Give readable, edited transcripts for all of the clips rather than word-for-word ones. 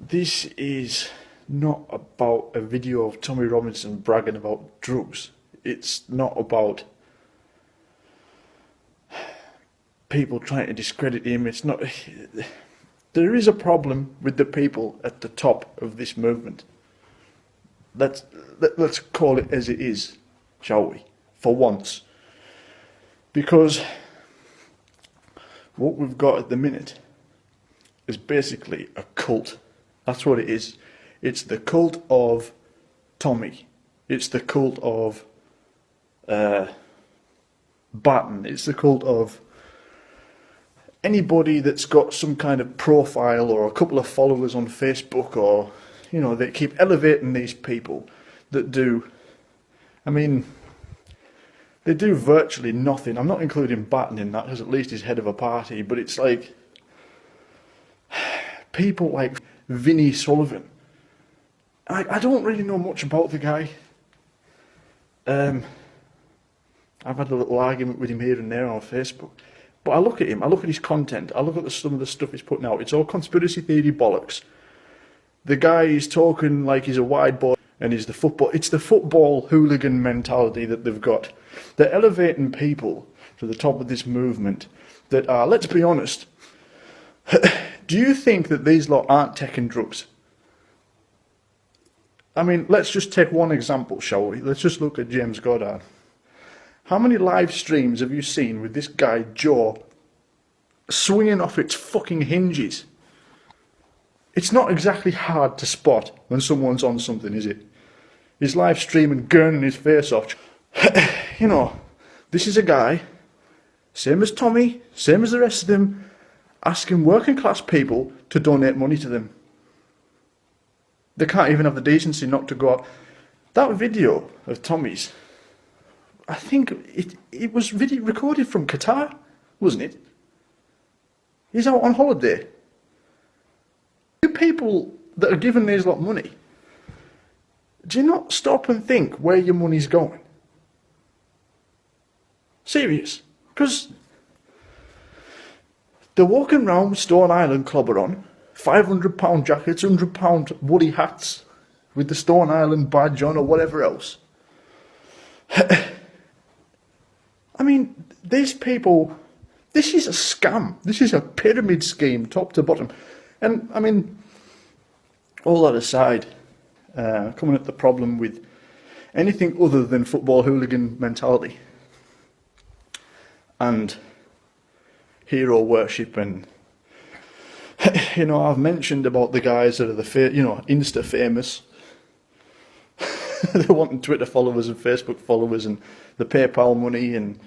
this is not about a video of Tommy Robinson bragging about drugs. It's not about people trying to discredit him. It's not. There is a problem with the people at the top of this movement. Let's call it as it is, shall we? For once. Because what we've got at the minute is basically a cult. That's what it is. It's the cult of Tommy. It's the cult of Batten. It's the cult of anybody that's got some kind of profile or a couple of followers on Facebook, or, you know, they keep elevating these people that do, I mean, they do virtually nothing. I'm not including Batten in that, because at least he's head of a party, but it's like people like Vinnie Sullivan. I don't really know much about the guy. I've had a little argument with him here and there on Facebook. But I look at him, I look at his content, I look at some of the stuff he's putting out. It's all conspiracy theory bollocks. The guy is talking like he's a wide boy and he's the football. It's the football hooligan mentality that they've got. They're elevating people to the top of this movement that are, let's be honest, do you think that these lot aren't taking drugs? I mean, let's just take one example, shall we? Let's just look at James Goddard. How many live streams have you seen with this guy, jaw, swinging off its fucking hinges? It's not exactly hard to spot when someone's on something, is it? He's live streaming, gurning his face off. You know, this is a guy, same as Tommy, same as the rest of them, asking working class people to donate money to them. They can't even have the decency not to go out. That video of Tommy's, I think it was video recorded from Qatar, wasn't it? He's out on holiday. You people that are giving these lot money, do you not stop and think where your money's going? Serious. Because they're walking around with Stone Island clobber on, £500 jackets, £100 woolly hats with the Stone Island badge on or whatever else. I mean, these people, this is a scam. This is a pyramid scheme, top to bottom. And, I mean, all that aside, coming at the problem with anything other than football hooligan mentality and hero worship, and, you know, I've mentioned about the guys that are Insta famous. They're wanting Twitter followers and Facebook followers and the PayPal money, and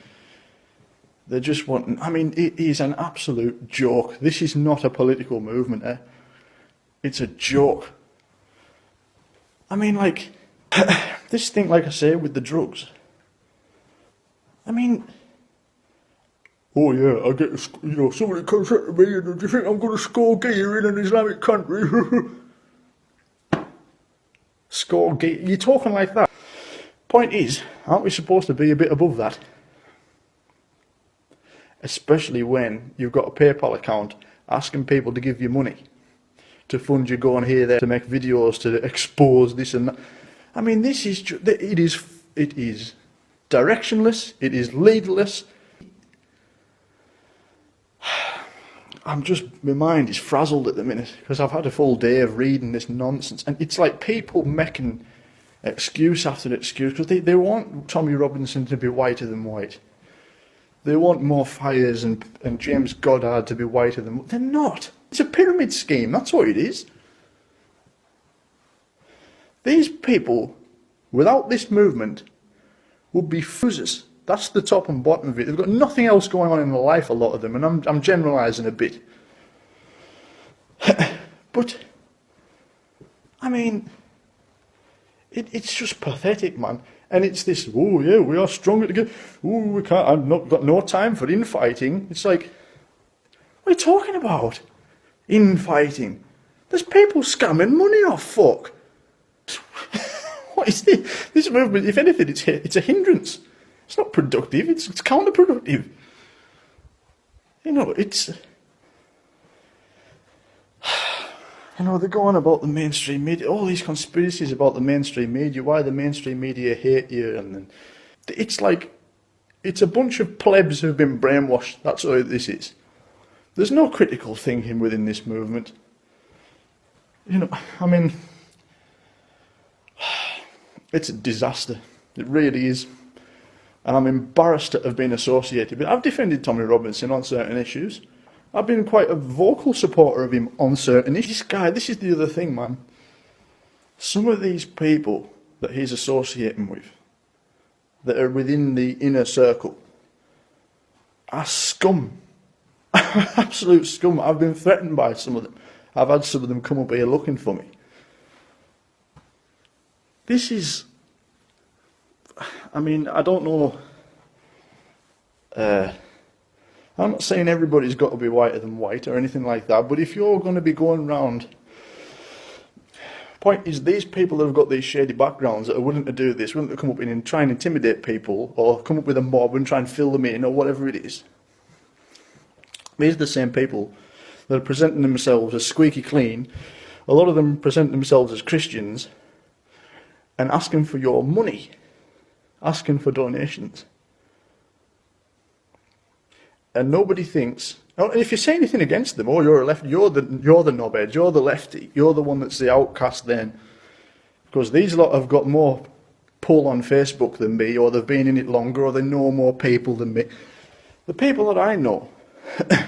they're just wanting, I mean, it is an absolute joke. This is not a political movement, eh? It's a joke. I mean, like, this thing, like I say, with the drugs. I mean, oh yeah, I get, somebody comes up to me and do you think I'm going to score gear in an Islamic country? Score gear, you're talking like that. Point is, aren't we supposed to be a bit above that? Especially when you've got a PayPal account asking people to give you money to fund you going here, there, to make videos, to expose this and that. I mean, this is, it is directionless, it is leaderless. My mind is frazzled at the minute, because I've had a full day of reading this nonsense, and it's like people making excuse after excuse, because they want Tommy Robinson to be whiter than white. They want more fires and James Goddard to be whiter than... They're not. It's a pyramid scheme, that's what it is. These people, without this movement, would be foozers. That's the top and bottom of it. They've got nothing else going on in their life, a lot of them, and I'm generalising a bit. But, I mean, it's just pathetic, man. And it's this, oh yeah, we are stronger together. Oh, we can't, I've not got no time for infighting. It's like, what are you talking about? Infighting? There's people scamming money off, fuck. What is this? This movement, if anything, it's a hindrance. It's not productive, it's counterproductive. You know, it's... You know, they go on about the mainstream media, all these conspiracies about the mainstream media, why the mainstream media hate you, and then it's like, it's a bunch of plebs who've been brainwashed. That's what this is. There's no critical thinking within this movement. You know, I mean, it's a disaster. It really is. And I'm embarrassed to have been associated with it. I've defended Tommy Robinson on certain issues. I've been quite a vocal supporter of him on certain issues. This guy, this is the other thing, man. Some of these people that he's associating with, that are within the inner circle, are scum. Absolute scum. I've been threatened by some of them. I've had some of them come up here looking for me. This is, I mean, I don't know. I'm not saying everybody's got to be whiter than white or anything like that, but if you're going to be going round, point is, these people that have got these shady backgrounds that are willing to do this, willing to come up in and try and intimidate people, or come up with a mob and try and fill them in, or whatever it is. These are the same people that are presenting themselves as squeaky clean. A lot of them present themselves as Christians and asking for your money, asking for donations. And nobody thinks, and if you say anything against them, oh, you're a left, you're the knobhead, you're the lefty, you're the one that's the outcast then. Because these lot have got more pull on Facebook than me, or they've been in it longer, or they know more people than me. The people that I know,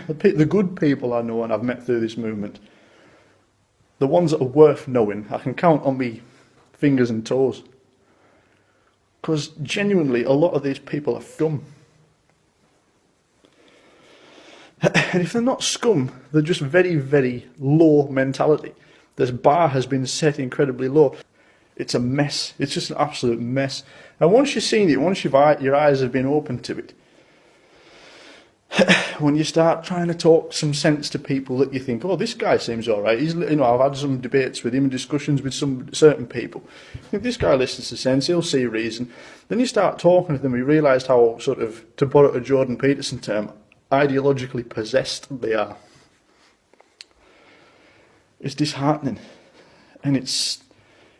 the good people I know and I've met through this movement, the ones that are worth knowing, I can count on me fingers and toes. Because genuinely, a lot of these people are scum. And if they're not scum, they're just very, very low mentality. This bar has been set incredibly low. It's a mess. It's just an absolute mess. And once you've seen it, once your eyes have been opened to it, when you start trying to talk some sense to people that you think, oh, this guy seems all right. He's, you know, I've had some debates with him and discussions with some certain people. If this guy listens to sense, he'll see reason. Then you start talking to them, you realise how, sort of, to borrow a Jordan Peterson term, ideologically possessed they are. It's disheartening. And it's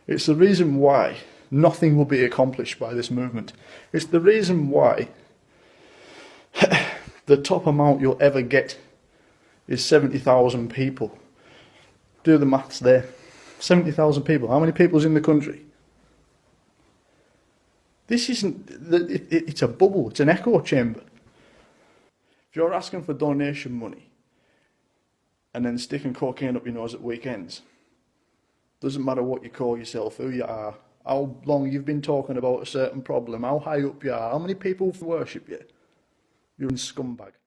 the reason why nothing will be accomplished by this movement. It's the reason why the top amount you'll ever get is 70,000 people. Do the maths there. 70,000 people. How many people's in the country? This isn't, it's a bubble, it's an echo chamber. If you're asking for donation money and then sticking cocaine up your nose at weekends, doesn't matter what you call yourself, who you are, how long you've been talking about a certain problem, how high up you are, how many people worship you, you're a scumbag.